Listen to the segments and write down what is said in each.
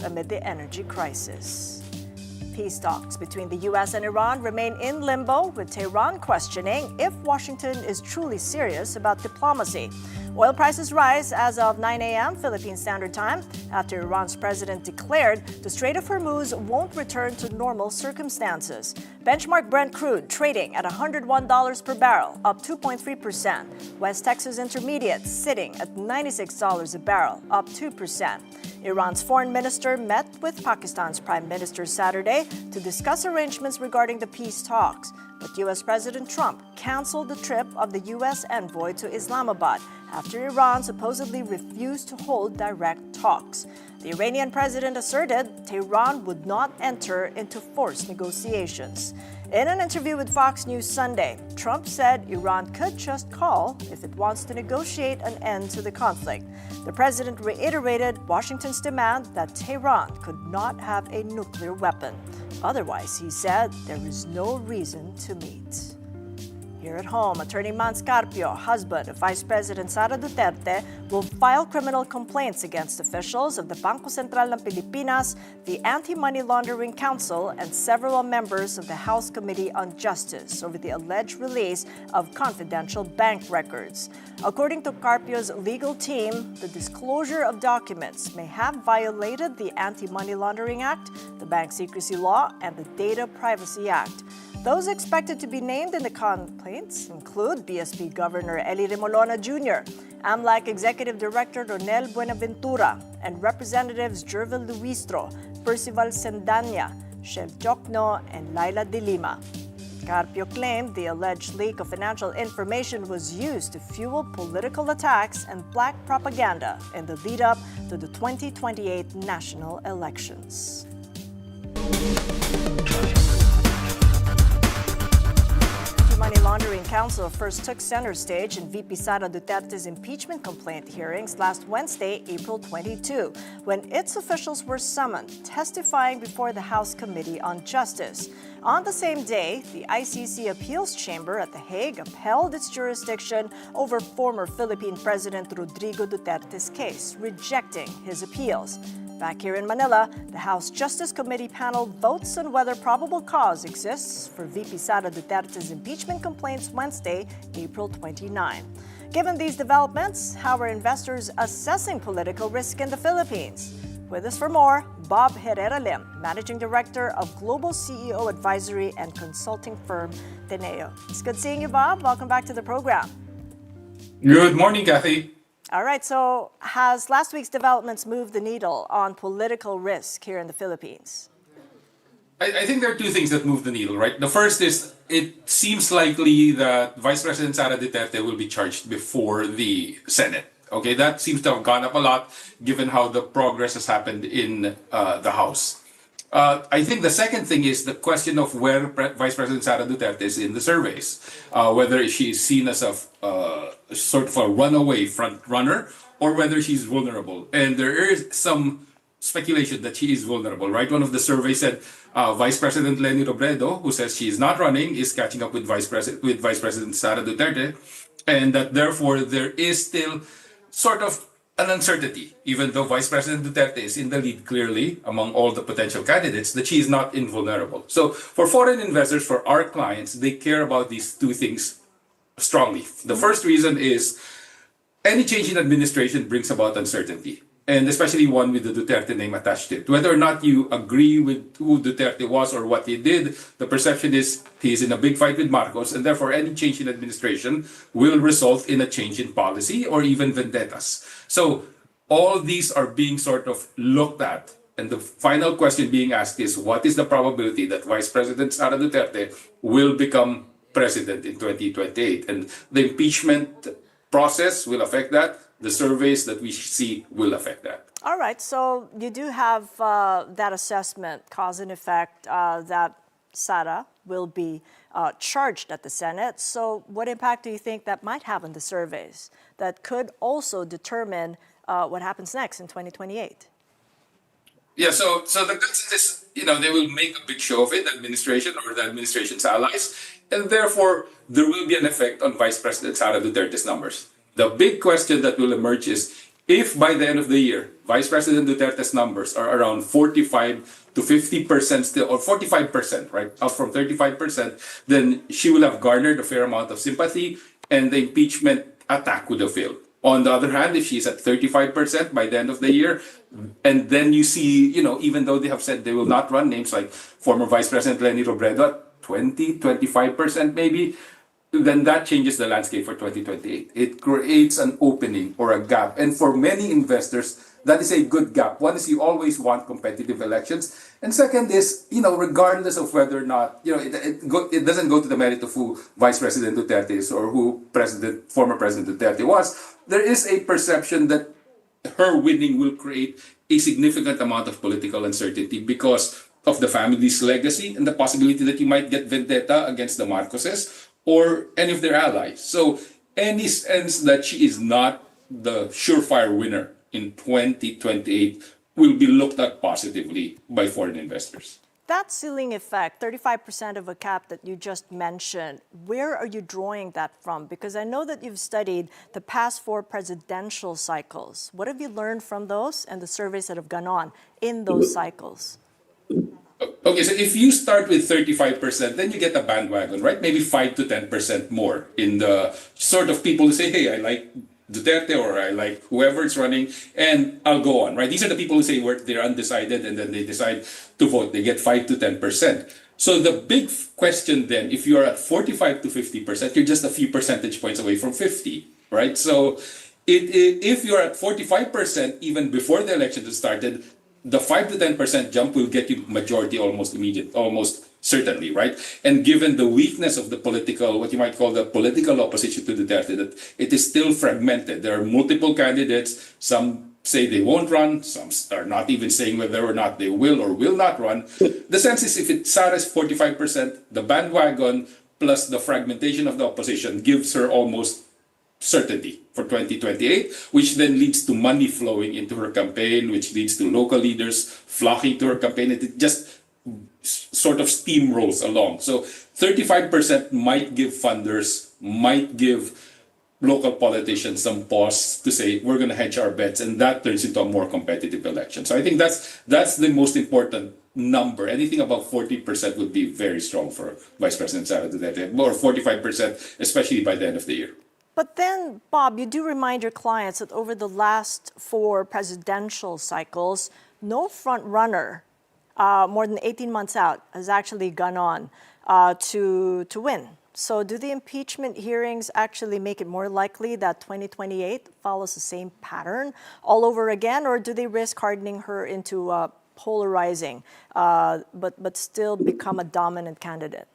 amid the energy crisis. Peace talks between the U.S. and Iran remain in limbo, with Tehran questioning if Washington is truly serious about diplomacy. Oil prices rise as of 9 a.m. Philippine Standard Time after Iran's president declared the Strait of Hormuz won't return to normal circumstances. Benchmark Brent crude trading at $101 per barrel, up 2.3%. West Texas Intermediate sitting at $96 a barrel, up 2%. Iran's foreign minister met with Pakistan's prime minister Saturday to discuss arrangements regarding the peace talks. But U.S. President Trump canceled the trip of the U.S. envoy to Islamabad after Iran supposedly refused to hold direct talks. The Iranian president asserted Tehran would not enter into forced negotiations. In an interview with Fox News Sunday, Trump said Iran could just call if it wants to negotiate an end to the conflict. The president reiterated Washington's demand that Tehran could not have a nuclear weapon. Otherwise, he said, there is no reason to meet. Here at home, Attorney Mans Carpio, husband of Vice President Sara Duterte, will file criminal complaints against officials of the Bangko Sentral ng Pilipinas, the Anti-Money Laundering Council, and several members of the House Committee on Justice over the alleged release of confidential bank records. According to Carpio's legal team, the disclosure of documents may have violated the Anti-Money Laundering Act, the Bank Secrecy Law, and the Data Privacy Act. Those expected to be named in the complaints include BSP Governor Eli Remolona Jr., AMLAC Executive Director Ronel Buenaventura, and Representatives Jervil Luistro, Percival Sendanya, Chev Jokno, and Laila De Lima. Carpio claimed the alleged leak of financial information was used to fuel political attacks and black propaganda in the lead-up to the 2028 national elections. Money Laundering Council first took center stage in VP Sara Duterte's impeachment complaint hearings last Wednesday, April 22, when its officials were summoned, testifying before the House Committee on Justice. On the same day, the ICC Appeals Chamber at The Hague upheld its jurisdiction over former Philippine President Rodrigo Duterte's case, rejecting his appeals. Back here in Manila, the House Justice Committee panel votes on whether probable cause exists for VP Sara Duterte's impeachment complaints Wednesday, April 29. Given these developments, how are investors assessing political risk in the Philippines? With us for more, Bob Herrera Lim, Managing Director of Global CEO Advisory and Consulting Firm Teneo. It's good seeing you, Bob. Welcome back to the program. Good morning, Cathy. All right, so has last week's developments moved the needle on political risk here in the Philippines? I think there are two things that move the needle, right? The first is it seems likely that Vice President Sara Duterte will be charged before the Senate. Okay, that seems to have gone up a lot given how the progress has happened in the House. I think the second thing is the question of where Vice President Sara Duterte is in the surveys, whether she is seen as a sort of a runaway front runner or whether she's vulnerable. And there is some speculation that she is vulnerable, right? One of the surveys said Vice President Leni Robredo, who says she is not running, is catching up with Vice President Sara Duterte, and that therefore there is still sort of an uncertainty, even though Vice President Duterte is in the lead clearly among all the potential candidates, that she is not invulnerable. So for foreign investors, for our clients, they care about these two things strongly. The first reason is any change in administration brings about uncertainty, and especially one with the Duterte name attached to it. Whether or not you agree with who Duterte was or what he did, the perception is he is in a big fight with Marcos, and therefore any change in administration will result in a change in policy or even vendettas. So all these are being sort of looked at. And the final question being asked is, what is the probability that Vice President Sara Duterte will become president in 2028? And the impeachment process will affect that. The surveys that we see will affect that. All right, so you do have that assessment, cause and effect, that Sara will be charged at the Senate. So what impact do you think that might have on the surveys that could also determine what happens next in 2028? Yeah, so the concept is, they will make a big show of it, the administration or the administration's allies, and therefore there will be an effect on Vice President Sara Duterte's numbers. The big question that will emerge is If by the end of the year, Vice President Duterte's numbers are around 45 to 50% still, or 45%, right, up from 35%, then she will have garnered a fair amount of sympathy and the impeachment attack would have failed. On the other hand, if she's at 35% by the end of the year, and then you see, even though they have said they will not run, names like former Vice President Leni Robredo at 20, 25% maybe, then that changes the landscape for 2028. It creates an opening or a gap. And for many investors, that is a good gap. One is you always want competitive elections. And second is, regardless of whether or not, it doesn't go to the merit of who Vice President Duterte is or who former President Duterte was. There is a perception that her winning will create a significant amount of political uncertainty because of the family's legacy and the possibility that you might get vendetta against the Marcoses or any of their allies. So any sense that she is not the surefire winner in 2028 will be looked at positively by foreign investors. That ceiling effect, 35% of a cap that you just mentioned, where are you drawing that from? Because I know that you've studied the past 4 presidential cycles. What have you learned from those and the surveys that have gone on in those cycles? Okay, so if you start with 35%, then you get a bandwagon, right? Maybe 5 to 10% more in the sort of people who say, hey, I like Duterte or I like whoever's running, and I'll go on, right? These are the people who say they're undecided and then they decide to vote. They get 5 to 10%. So the big question then, if you're at 45 to 50%, you're just a few percentage points away from 50, right? So if you're at 45%, even before the election has started, the 5 to 10% jump will get you majority almost certainly, right? And given the weakness of the what you might call the political opposition to Duterte, that it is still fragmented. There are multiple candidates. Some say they won't run. Some are not even saying whether or not they will or will not run. The sense is if Sara's 45%, the bandwagon plus the fragmentation of the opposition gives her almost certainty for 2028, which then leads to money flowing into her campaign, which leads to local leaders flocking to her campaign. It just sort of steamrolls along. So 35% might give funders, might give local politicians some pause to say, we're going to hedge our bets, and that turns into a more competitive election. So I think that's the most important number. Anything above 40% would be very strong for Vice President Sara Duterte, or 45%, especially by the end of the year. But then, Bob, you do remind your clients that over the last 4 presidential cycles, no front runner more than 18 months out has actually gone on to win. So do the impeachment hearings actually make it more likely that 2028 follows the same pattern all over again, or do they risk hardening her into polarizing but still become a dominant candidate?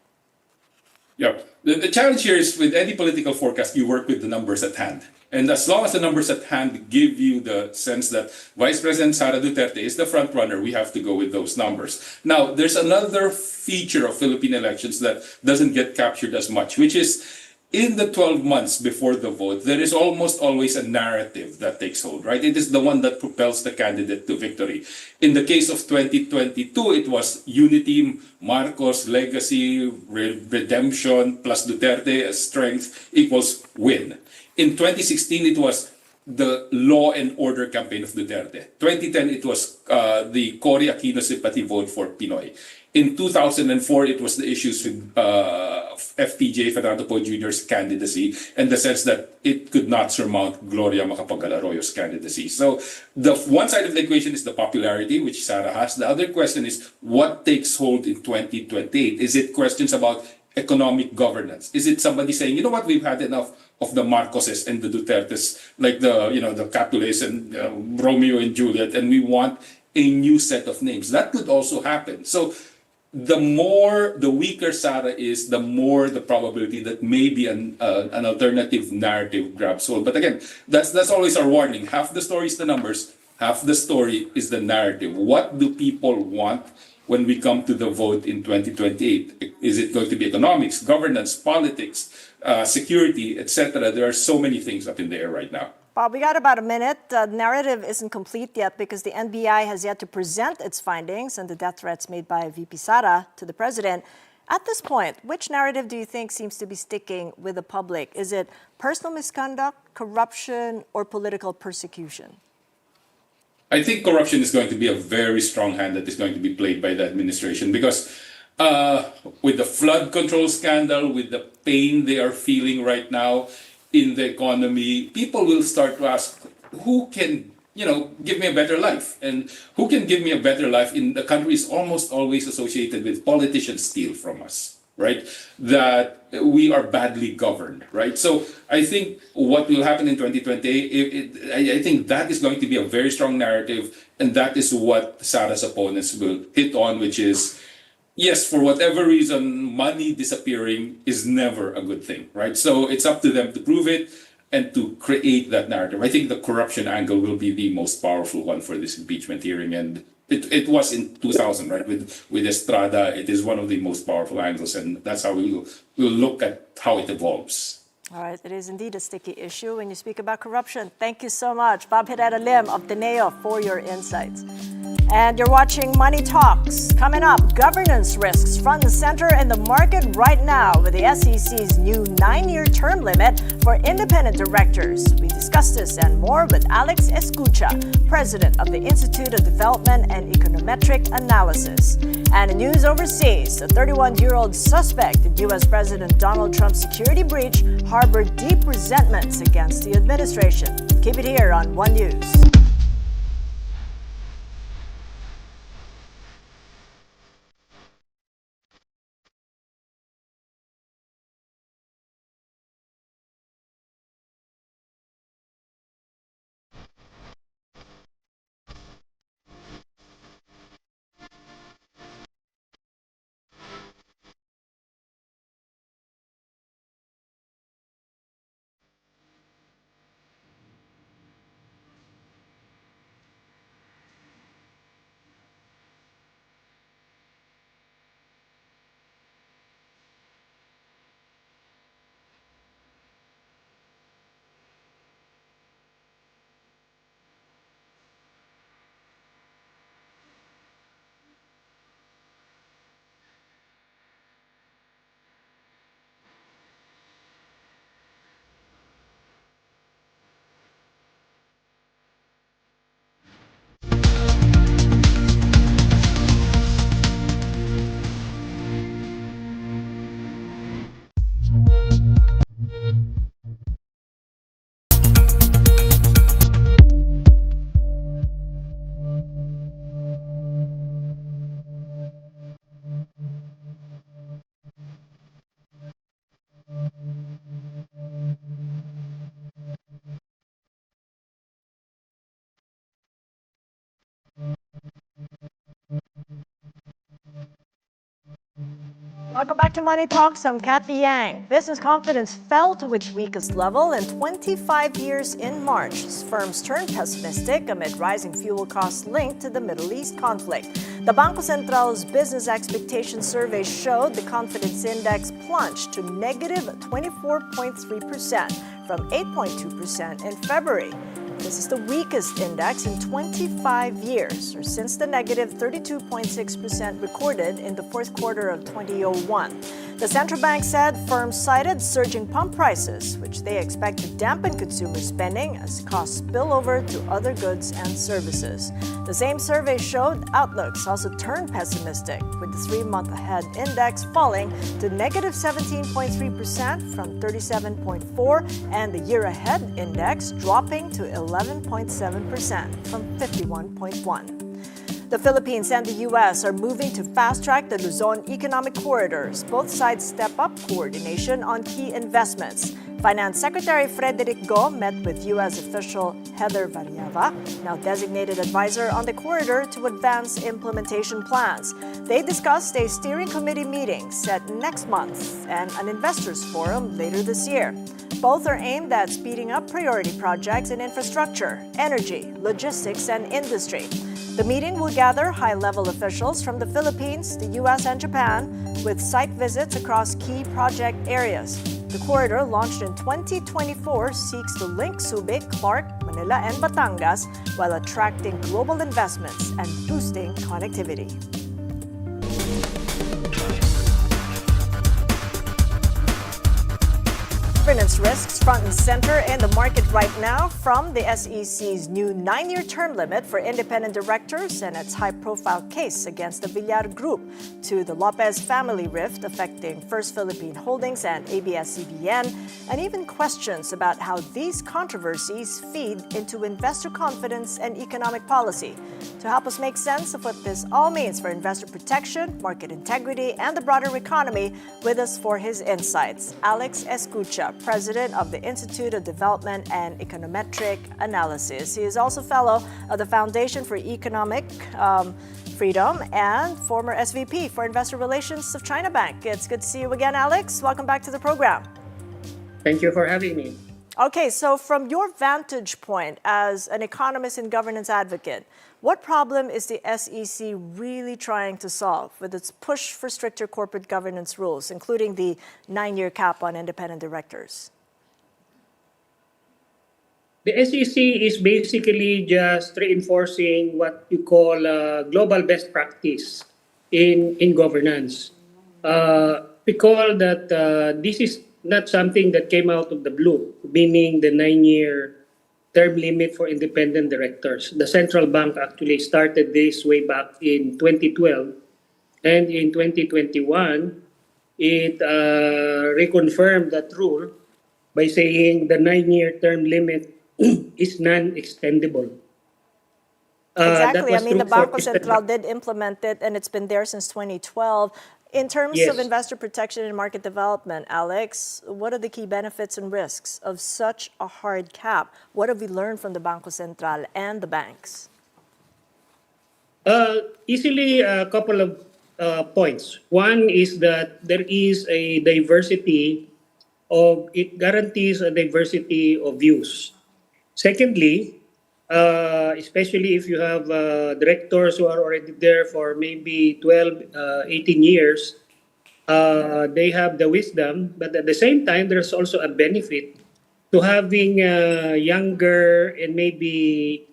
Yeah, the challenge here is with any political forecast, you work with the numbers at hand. And as long as the numbers at hand give you the sense that Vice President Sara Duterte is the front runner, we have to go with those numbers. Now, there's another feature of Philippine elections that doesn't get captured as much, which is in the 12 months before the vote, there is almost always a narrative that takes hold, right? It is the one that propels the candidate to victory. In the case of 2022, it was unity, Marcos, legacy, redemption, plus Duterte, strength equals win. In 2016, it was the law and order campaign of Duterte. 2010, it was the Cory Aquino sympathy vote for Pinoy. In 2004, it was the issues with FPJ, Fernando Poe Jr.'s candidacy, and the sense that it could not surmount Gloria Macapagal-Arroyo's candidacy. So the one side of the equation is the popularity, which Sara has. The other question is what takes hold in 2028? Is it questions about economic governance? Is it somebody saying, you know what, we've had enough of the Marcoses and the Dutertes, like the Capulets and Romeo and Juliet, and we want a new set of names? That could also happen. So the weaker Sara is, the more the probability that maybe an alternative narrative grabs hold. But again, that's always our warning. Half the story is the numbers, half the story is the narrative. What do people want when we come to the vote in 2028? Is it going to be economics, governance, politics, security, etc.? There are so many things up in the air right now. Bob, we got about a minute. The narrative isn't complete yet because the NBI has yet to present its findings and the death threats made by VP Sara to the president. At this point, which narrative do you think seems to be sticking with the public? Is it personal misconduct, corruption or political persecution? I think corruption is going to be a very strong hand that is going to be played by the administration because with the flood control scandal, with the pain they are feeling right now in the economy, people will start to ask, who can, give me a better life? And who can give me a better life in the country is almost always associated with politicians steal from us, right? That we are badly governed, right? So I think what will happen in 2020, I think that is going to be a very strong narrative, and that is what Sara's opponents will hit on, which is, yes, for whatever reason, money disappearing is never a good thing, right? So it's up to them to prove it and to create that narrative. I think the corruption angle will be the most powerful one for this impeachment hearing, and it was in 2000, right? With Estrada, it is one of the most powerful angles, and that's how we'll look at how it evolves. All right, it is indeed a sticky issue when you speak about corruption. Thank you so much, Bob Herrera Lim of Teneo, for your insights. And you're watching Money Talks. Coming up, governance risks front and center in the market right now with the SEC's new 9-year term limit for independent directors. We discuss this and more with Alex Escucha, president of the Institute of Development and Econometric Analysis. And in news overseas, a 31-year-old suspect in U.S. President Donald Trump's security breach harbored deep resentments against the administration. Keep it here on One News. Welcome back to Money Talks. I'm Cathy Yang. Business confidence fell to its weakest level in 25 years in March. Firms turned pessimistic amid rising fuel costs linked to the Middle East conflict. The Bangko Central's business expectation survey showed the confidence index plunged to negative 24.3% from 8.2% in February. This is the weakest index in 25 years, or since the negative 32.6% recorded in the fourth quarter of 2001. The central bank said firms cited surging pump prices, which they expect to dampen consumer spending as costs spill over to other goods and services. The same survey showed outlooks also turned pessimistic, with the 3-month ahead index falling to negative 17.3% from 37.4%, and the year ahead index dropping to 11.7% from 51.1%. The Philippines and the U.S. are moving to fast-track the Luzon economic corridors. Both sides step up coordination on key investments. Finance Secretary Frederick Go met with U.S. official Heather Varieva, now designated advisor on the corridor, to advance implementation plans. They discussed a steering committee meeting set next month and an investors forum later this year. Both are aimed at speeding up priority projects in infrastructure, energy, logistics, and industry. The meeting will gather high-level officials from the Philippines, the U.S., and Japan, with site visits across key project areas. The corridor, launched in 2024, seeks to link Subic, Clark, Manila, and Batangas while attracting global investments and boosting connectivity. governance risks front and center in the market right now, from the SEC's new 9-year term limit for independent directors and its high-profile case against the Villar Group to the Lopez family rift affecting First Philippine Holdings and ABS-CBN, and even questions about how these controversies feed into investor confidence and economic policy. To help us make sense of what this all means for investor protection, market integrity, and the broader economy, with us for his insights, Alex Escucha, president of the Institute of Development and Econometric Analysis. He is also fellow of the Foundation for Economic Freedom and former SVP for Investor Relations of China Bank. It's good to see you again, Alex. Welcome back to the program. Thank you for having me. Okay, so from your vantage point as an economist and governance advocate, what problem is the SEC really trying to solve with its push for stricter corporate governance rules, including the 9-year cap on independent directors? The SEC is basically just reinforcing what you call global best practice in governance. Recall that this is not something that came out of the blue, meaning the 9-year term limit for independent directors. The central bank actually started this way back in 2012, and in 2021, it reconfirmed that rule by saying the 9-year term limit is non-extendable. Exactly. I mean, the Banco for Central did implement it, and it's been there since 2012. In terms of Yes. investor protection and market development, Alex, what are the key benefits and risks of such a hard cap? What have we learned from the Banco Central and the banks? Easily a couple of points. One is that there is a diversity it guarantees a diversity of views. Secondly, especially if you have directors who are already there for maybe 12, 18 years, they have the wisdom, but at the same time, there's also a benefit to having a younger and maybe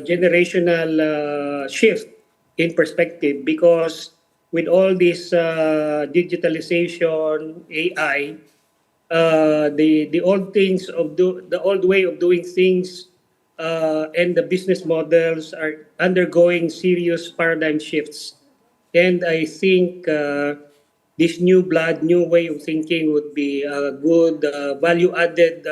generational shift in perspective, because with all this digitalization, AI, the old things the old way of doing things and the business models are undergoing serious paradigm shifts, and I think this new blood, new way of thinking would be a good value added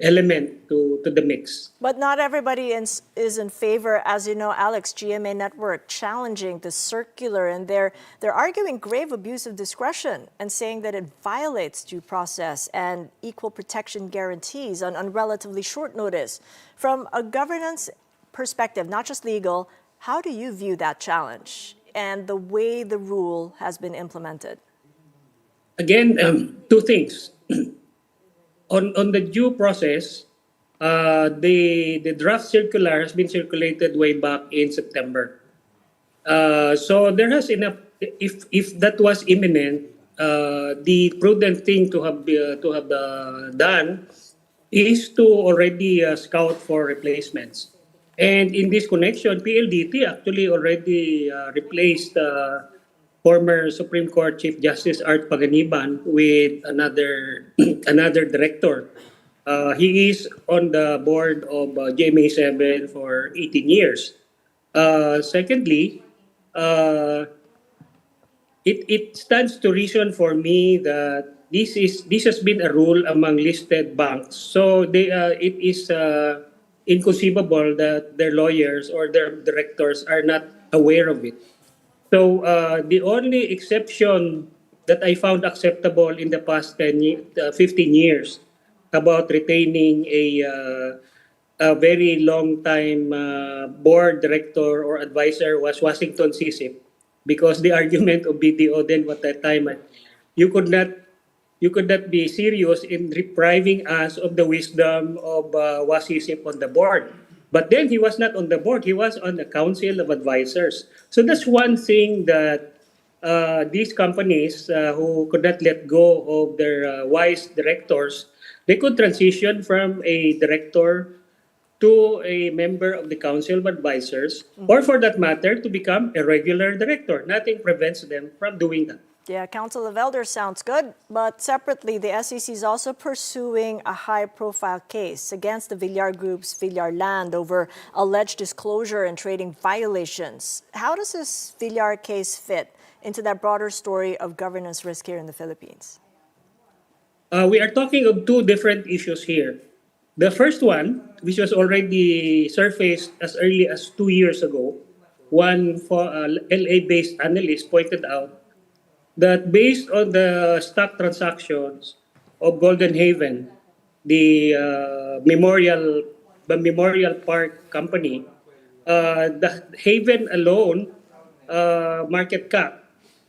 element to the mix. But not everybody is in favor, as you know, Alex. GMA Network challenging the circular, and they're arguing grave abuse of discretion and saying that it violates due process and equal protection guarantees on relatively short notice. From a governance perspective, not just legal, how do you view that challenge and the way the rule has been implemented? Again, two things. On the due process, the draft circular has been circulated way back in September. So there has enough. If that was imminent, the prudent thing to have done is to already scout for replacements. And in this connection, PLDT actually already replaced former Supreme Court Chief Justice Art Paganiban with another another director. He is on the board of GMA7 for 18 years. Secondly, it stands to reason for me that this has been a rule among listed banks. So it is inconceivable that their lawyers or their directors are not aware of it. So the only exception that I found acceptable in the past 15 years about retaining a very long time board director or advisor was Washington CSIP, because the argument of BDO then at that time, you could not be serious in depriving us of the wisdom of WASISIP on the board. But then he was not on the board, he was on the council of advisors. So that's one thing that these companies who could not let go of their wise directors, they could transition from a director to a member of the council of advisors, or for that matter, to become a regular director. Nothing prevents them from doing that. Yeah, Council of Elders sounds good, but separately, the SEC is also pursuing a high-profile case against the Villar Group's Villar Land over alleged disclosure and trading violations. How does this Villar case fit into that broader story of governance risk here in the Philippines? We are talking of two different issues here. The first one, which was already surfaced as early as 2 years ago, one for LA-based analyst pointed out that based on the stock transactions of Golden Haven, the Memorial Park company, the Haven alone market cap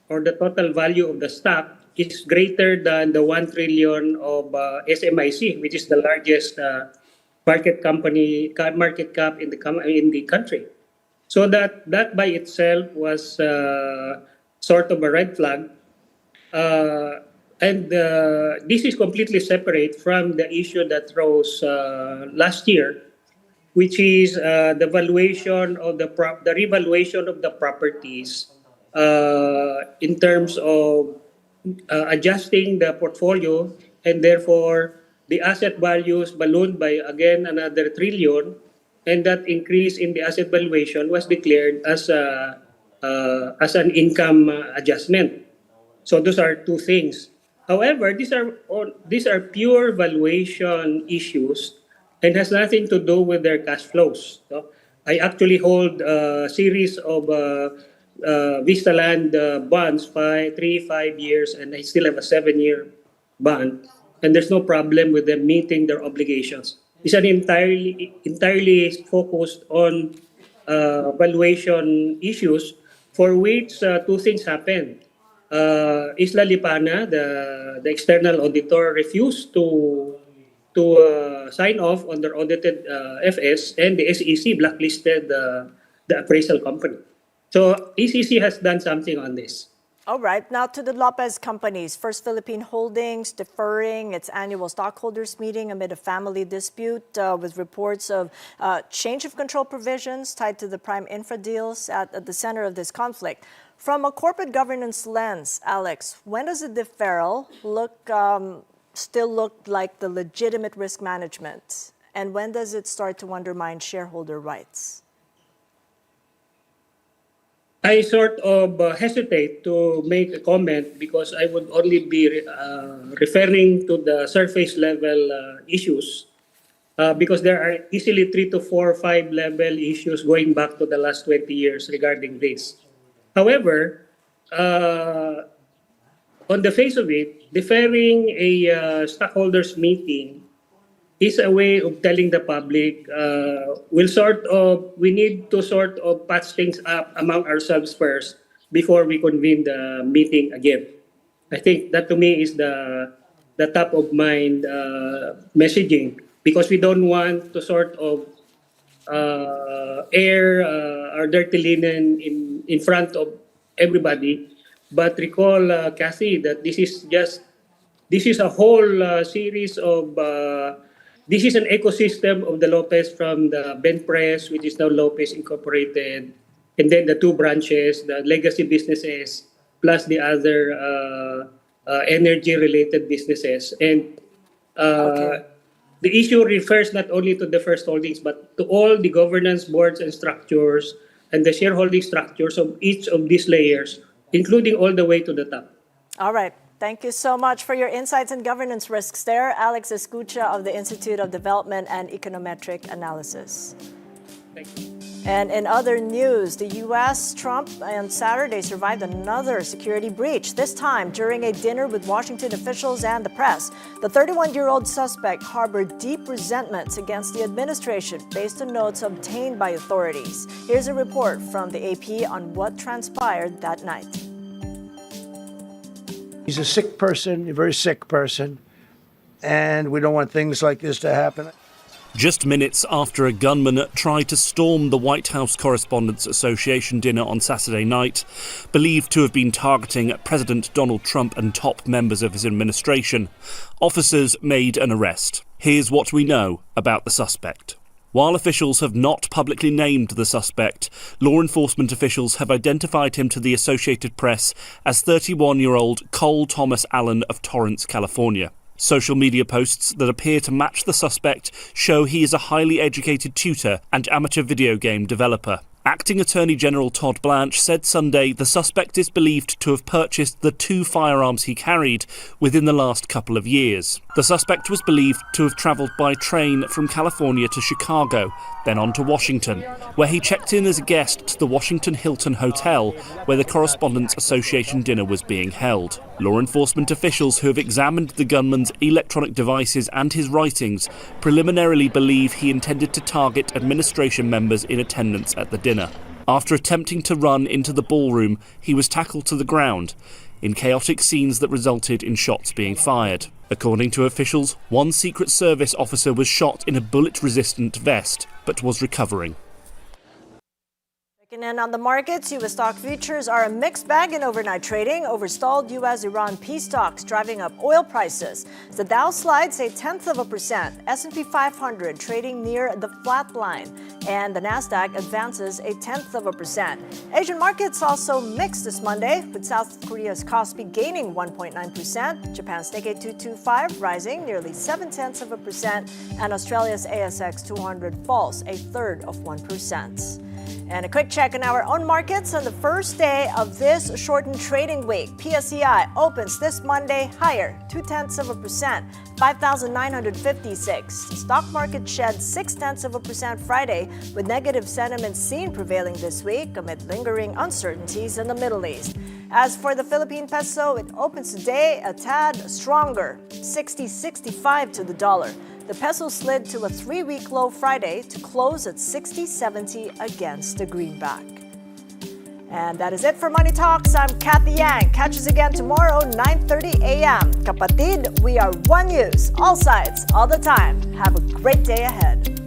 or the total value of the stock is greater than the 1 trillion of SMIC, which is the largest market cap in the country. So that by itself was sort of a red flag. And this is completely separate from the issue that rose last year, which is the valuation of the revaluation of the properties in terms of adjusting the portfolio, and therefore the asset values ballooned by again another trillion, and that increase in the asset valuation was declared as an income adjustment. So those are two things. However, these are pure valuation issues and has nothing to do with their cash flows. No? I actually hold a series of Vista Land bonds, 5 years, and I still have a 7-year bond, and there's no problem with them meeting their obligations. It's an entirely focused on valuation issues, for which two things happened. Isla Lipana, the external auditor, refused to sign off on their audited FS, and the SEC blacklisted the appraisal company. So ECC has done something on this. All right. Now to the Lopez companies. First Philippine Holdings deferring its annual stockholders meeting amid a family dispute with reports of change of control provisions tied to the prime infra deals at the center of this conflict. From a corporate governance lens, Alex, when does a deferral still look like the legitimate risk management? And when does it start to undermine shareholder rights? I sort of hesitate to make a comment because I would only be referring to the surface level issues because there are easily 3 to 4, 5 level issues going back to the last 20 years regarding this. However, on the face of it, deferring a stockholders meeting is a way of telling the public we need to sort of patch things up among ourselves first before we convene the meeting again. I think that to me is the top of mind messaging, because we don't want to sort of air our dirty linen in front of everybody. But recall, Cathy, that this is a whole series of this is an ecosystem of the Lopez, from the Ben Press, which is now Lopez Incorporated, and then the two branches, the legacy businesses, plus the other energy-related businesses. And the issue refers not only to the First Holdings, but to all the governance boards and structures and the shareholding structures of each of these layers, including all the way to the top. All right. Thank you so much for your insights and governance risks there, Alex Escucha of the Institute of Development and Econometric Analysis. Thank you. And in other news, the U.S., Trump on Saturday survived another security breach, this time during a dinner with Washington officials and the press. The 31-year-old suspect harbored deep resentments against the administration based on notes obtained by authorities. Here's a report from the AP on what transpired that night. He's a sick person, a very sick person, and we don't want things like this to happen. Just minutes after a gunman tried to storm the White House Correspondents' Association dinner on Saturday night, believed to have been targeting President Donald Trump and top members of his administration, officers made an arrest. Here's what we know about the suspect. While officials have not publicly named the suspect, law enforcement officials have identified him to the Associated Press as 31-year-old Cole Thomas Allen of Torrance, California. Social media posts that appear to match the suspect show he is a highly educated tutor and amateur video game developer. Acting Attorney General Todd Blanche said Sunday the suspect is believed to have purchased the 2 firearms he carried within the last couple of years. The suspect was believed to have travelled by train from California to Chicago, then on to Washington, where he checked in as a guest to the Washington Hilton Hotel, where the Correspondents Association dinner was being held. Law enforcement officials who have examined the gunman's electronic devices and his writings preliminarily believe he intended to target administration members in attendance at the dinner. After attempting to run into the ballroom, he was tackled to the ground in chaotic scenes that resulted in shots being fired. According to officials, one Secret Service officer was shot in a bullet-resistant vest, but was recovering. Checking in on the markets, U.S. stock futures are a mixed bag in overnight trading over stalled U.S.-Iran peace talks driving up oil prices. The Dow slides 0.1%, S&P 500 trading near the flat line, and the Nasdaq advances 0.1%. Asian markets also mixed this Monday, with South Korea's Kospi gaining 1.9%, Japan's Nikkei 225 rising nearly 0.7%, and Australia's ASX 200 falls 0.33%. And a quick check on our own markets on the first day of this shortened trading week. PSEI opens this Monday higher, 0.2%, 5,956. The stock market shed 0.6% Friday, with negative sentiment seen prevailing this week amid lingering uncertainties in the Middle East. As for the Philippine peso, it opens today a tad stronger, 60.65 to the dollar. The peso slid to a 3-week low Friday to close at 60.70 against the greenback. And that is it for Money Talks. I'm Cathy Yang. Catch us again tomorrow, 9:30 a.m. Kapatid, we are One News, all sides, all the time. Have a great day ahead.